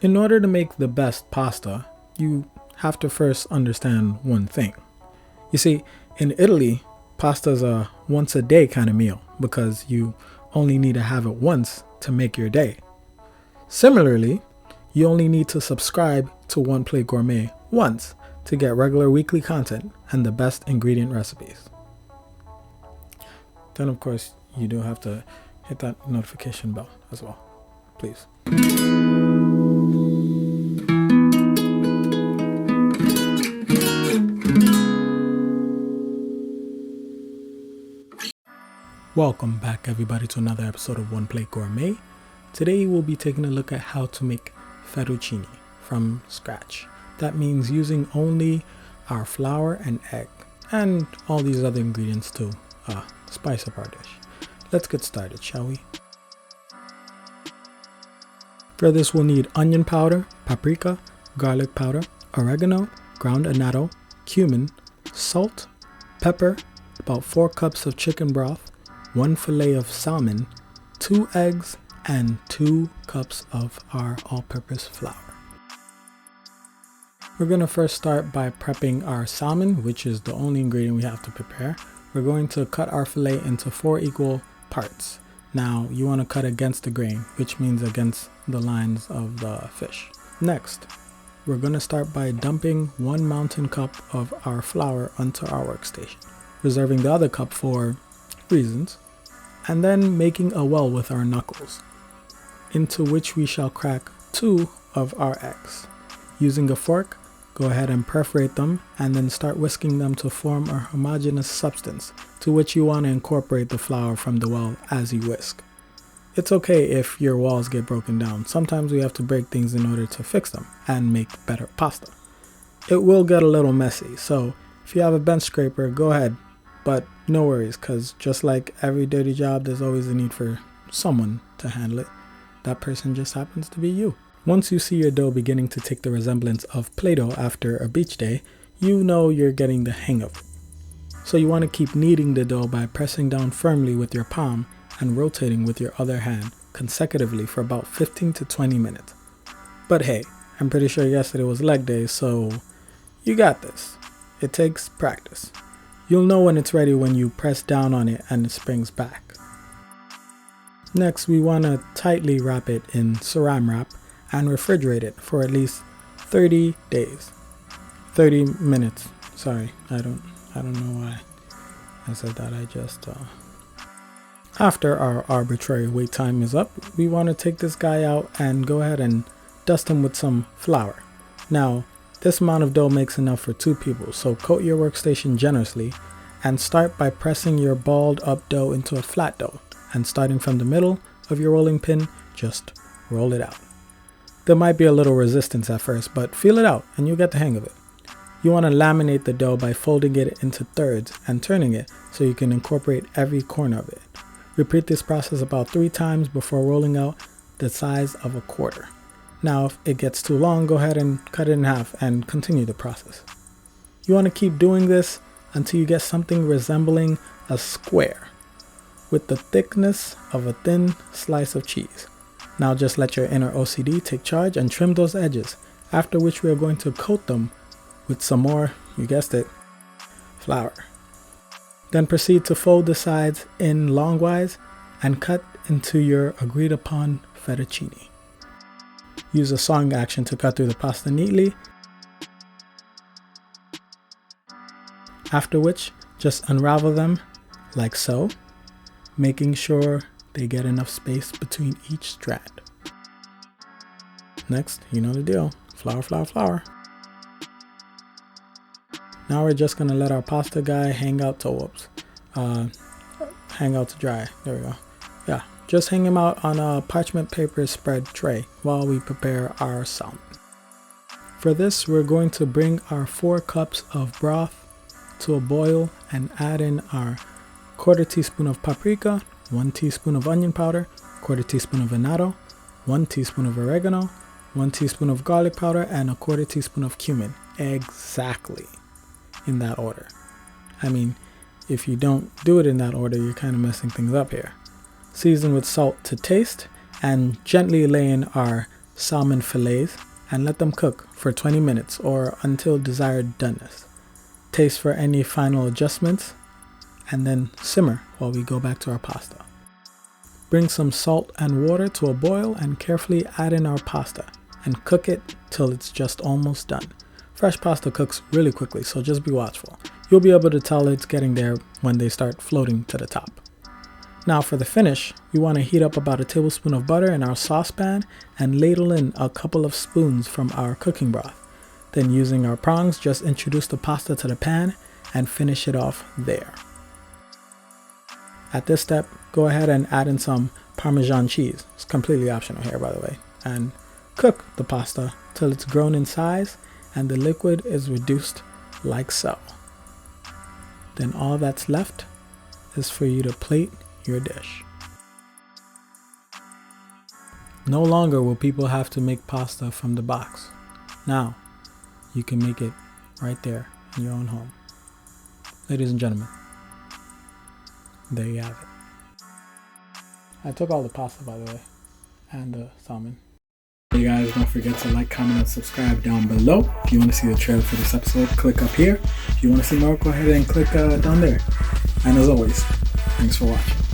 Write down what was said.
In order to make the best pasta, you have to first understand one thing. You see, in Italy, pasta is a once a day kind of meal because you only need to have it once to make your day. Similarly, you only need to subscribe to One Plate Gourmet once to get regular weekly content and the best ingredient recipes. Then, of course, you do have to hit that notification bell as well, please. Welcome back, everybody, to another episode of One Plate Gourmet. Today we'll be taking a look at how to make fettuccine from scratch. That means using only our flour and egg and all these other ingredients to spice up our dish. Let's get started, shall we? For this we'll need onion powder, paprika, garlic powder, oregano, ground annatto, cumin, salt, pepper, about 4 cups of chicken broth, 1 fillet of salmon, 2 eggs, and 2 cups of our all-purpose flour. We're going to first start by prepping our salmon, which is the only ingredient we have to prepare. We're going to cut our fillet into 4 equal parts. Now, you want to cut against the grain, which means against the lines of the fish. Next, we're going to start by dumping 1 mountain cup of our flour onto our workstation, reserving the other cup for reasons, and then making a well with our knuckles, into which we shall crack 2 of our eggs. Using a fork, go ahead and perforate them and then start whisking them to form a homogeneous substance to which you want to incorporate the flour from the well as you whisk. It's okay if your walls get broken down. Sometimes we have to break things in order to fix them and make better pasta. It will get a little messy, so if you have a bench scraper, go ahead. But no worries, because just like every dirty job, there's always a need for someone to handle it. That person just happens to be you. Once you see your dough beginning to take the resemblance of Play-Doh after a beach day, you know you're getting the hang of it. So you want to keep kneading the dough by pressing down firmly with your palm and rotating with your other hand consecutively for about 15 to 20 minutes. But hey, I'm pretty sure yesterday was leg day, so you got this. It takes practice. You'll know when it's ready when you press down on it and it springs back. Next, we want to tightly wrap it in saran wrap and refrigerate it for at least 30 days. 30 minutes. Sorry, I don't know why I said that. After our arbitrary wait time is up, we want to take this guy out and go ahead and dust him with some flour. Now, this amount of dough makes enough for 2 people, so coat your workstation generously and start by pressing your balled up dough into a flat dough, and starting from the middle of your rolling pin, just roll it out. There might be a little resistance at first, but feel it out and you'll get the hang of it. You want to laminate the dough by folding it into thirds and turning it so you can incorporate every corner of it. Repeat this process about 3 times before rolling out the size of a quarter. Now, if it gets too long, go ahead and cut it in half and continue the process. You want to keep doing this until you get something resembling a square with the thickness of a thin slice of cheese. Now just let your inner OCD take charge and trim those edges, after which we are going to coat them with some more, you guessed it, flour. Then proceed to fold the sides in longwise and cut into your agreed upon fettuccine. Use a sawing action to cut through the pasta neatly, after which just unravel them like so, making sure they get enough space between each strand. Next, you know the deal, flour, flour, flour. Now we're just gonna let our pasta guy hang out to dry. There we go. Yeah, just hang him out on a parchment paper spread tray while we prepare our salmon. For this, we're going to bring our 4 cups of broth to a boil and add in our 1/4 teaspoon of paprika, 1 teaspoon of onion powder, 1/4 teaspoon of annatto, 1 teaspoon of oregano, 1 teaspoon of garlic powder, and 1/4 teaspoon of cumin. Exactly in that order. I mean, if you don't do it in that order, you're kind of messing things up here. Season with salt to taste and gently lay in our salmon fillets and let them cook for 20 minutes or until desired doneness. Taste for any final adjustments and then simmer while we go back to our pasta. Bring some salt and water to a boil and carefully add in our pasta and cook it till it's just almost done. Fresh pasta cooks really quickly, so just be watchful. You'll be able to tell it's getting there when they start floating to the top. Now for the finish, we want to heat up about a tablespoon of butter in our saucepan and ladle in a couple of spoons from our cooking broth. Then using our prongs, just introduce the pasta to the pan and finish it off there. At this step, go ahead and add in some Parmesan cheese. It's completely optional here, by the way. And cook the pasta till it's grown in size and the liquid is reduced like so. Then all that's left is for you to plate your dish. No longer will people have to make pasta from the box. Now, you can make it right there in your own home. Ladies and gentlemen, there you have it. I took all the pasta, by the way, and the salmon. Hey guys, don't forget to like, comment, and subscribe down below. If you want to see the trailer for this episode, click up here. If you want to see more, go ahead and click down there. And as always, thanks for watching.